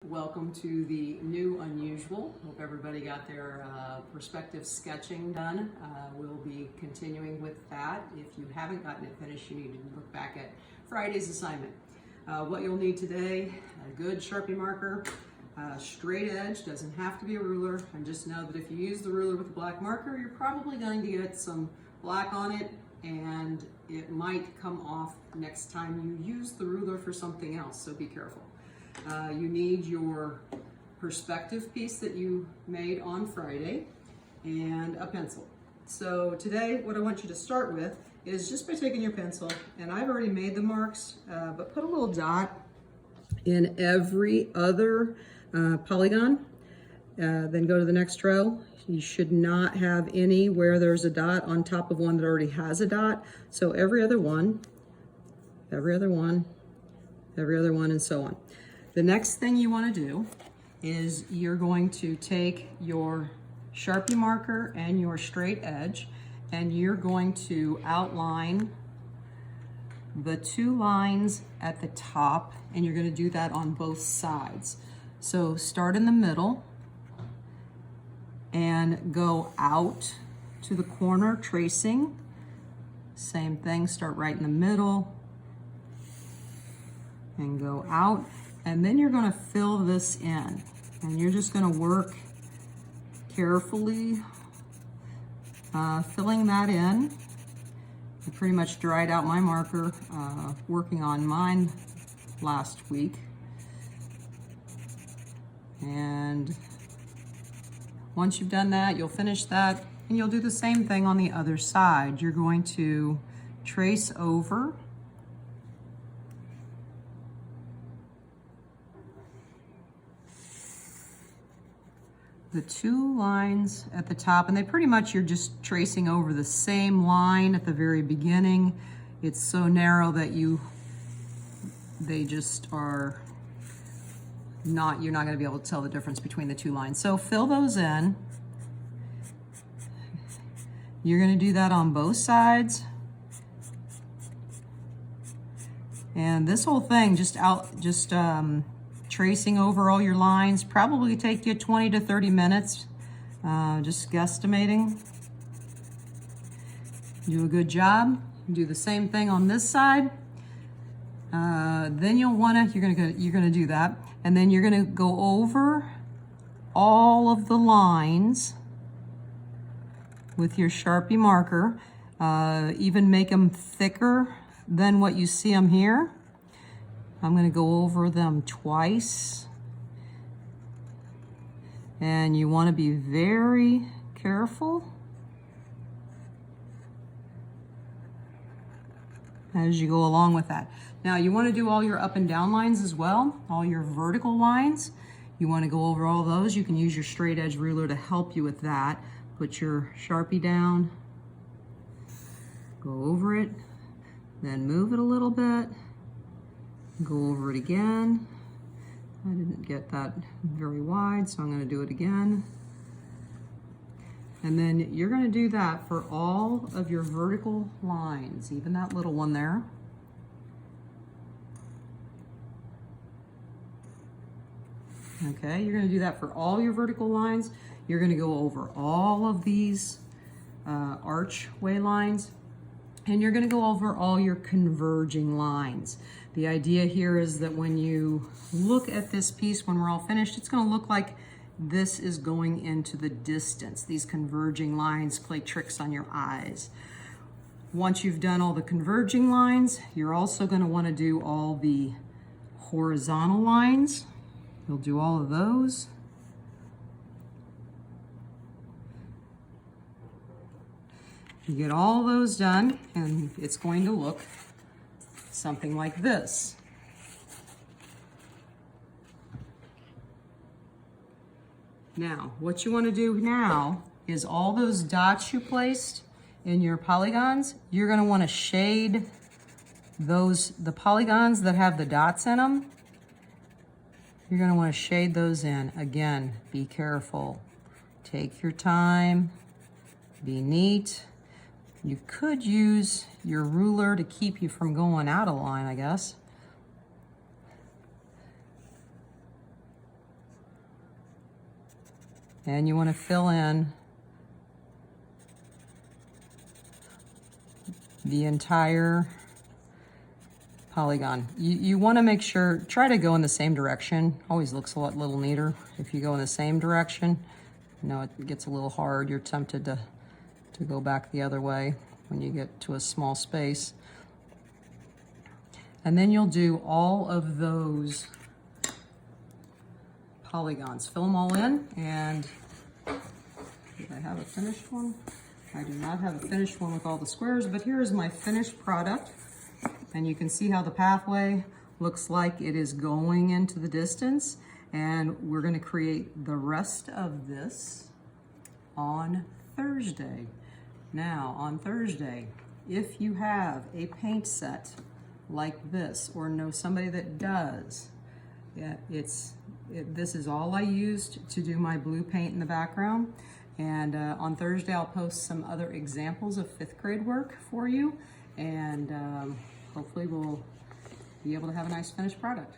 Welcome to the new unusual. Hope everybody got their perspective sketching done. We'll be continuing with that. If you haven't gotten it finished, you need to look back at Friday's assignment. What you'll need today, a good Sharpie marker, straight edge, doesn't have to be a ruler, and just know that if you use the ruler with a black marker, you're probably going to get some black on it, and it might come off next time you use the ruler for something else, so be careful. You need your perspective piece that you made on Friday and a pencil. So today what I want you to start with is just by taking your pencil, and I've already made the marks, but put a little dot in every other polygon. Then go to the next row. You should not have any where there's a dot on top of one that already has a dot. So every other one, every other one, every other one, and so on. The next thing you want to do is you're going to take your Sharpie marker and your straight edge, and you're going to outline the two lines at the top, and you're going to do that on both sides. So start in the middle and go out to the corner tracing. Same thing, start right in the middle and go out. And then you're going to fill this in, and you're just going to work carefully filling that in. I pretty much dried out my marker working on mine last week. And once you've done that, you'll finish that, and you'll do the same thing on the other side. You're going to trace over the two lines at the top, and they pretty much, you're just tracing over the same line at the very beginning. It's so narrow that they just are not, you're not going to be able to tell the difference between the two lines. So fill those in. You're going to do that on both sides. And this whole thing, just tracing over all your lines, probably take you 20 to 30 minutes, just guesstimating. Do a good job. Do the same thing on this side. Then you're gonna do that, and then you're gonna go over all of the lines with your Sharpie marker, even make them thicker than what you see them here. I'm going to go over them twice, and you want to be very careful as you go along with that. Now you want to do all your up and down lines as well, all your vertical lines. You want to go over all those. You can use your straight edge ruler to help you with that. Put your Sharpie down, go over it, then move it a little bit. Go over it again. I didn't get that very wide, so I'm going to do it again. And then you're going to do that for all of your vertical lines, even that little one there. Okay, you're going to do that for all your vertical lines. You're going to go over all of these archway lines, and you're going to go over all your converging lines. The idea here is that when you look at this piece, when we're all finished, it's going to look like this is going into the distance. These converging lines play tricks on your eyes. Once you've done all the converging lines, you're also going to want to do all the horizontal lines. You'll do all of those. You get all those done, and it's going to look something like this. Now, what you want to do now is all those dots you placed in your polygons, you're going to want to shade the polygons that have the dots in them. You're going to want to shade those in. Again, be careful. Take your time. Be neat. You could use your ruler to keep you from going out of line, I guess. And you want to fill in the entire polygon. You want to make sure, try to go in the same direction. Always looks a little neater if you go in the same direction. You know, it gets a little hard. You're tempted to go back the other way when you get to a small space. And then you'll do all of those polygons. Fill them all in. And did I have a finished one? I do not have a finished one with all the squares, but here's my finished product. And you can see how the pathway looks like it is going into the distance. And we're going to create the rest of this on Thursday. Now, on Thursday, if you have a paint set like this, or know somebody that does, this is all I used to do my blue paint in the background. And on Thursday, I'll post some other examples of 5th grade work for you. And hopefully we'll be able to have a nice finished product.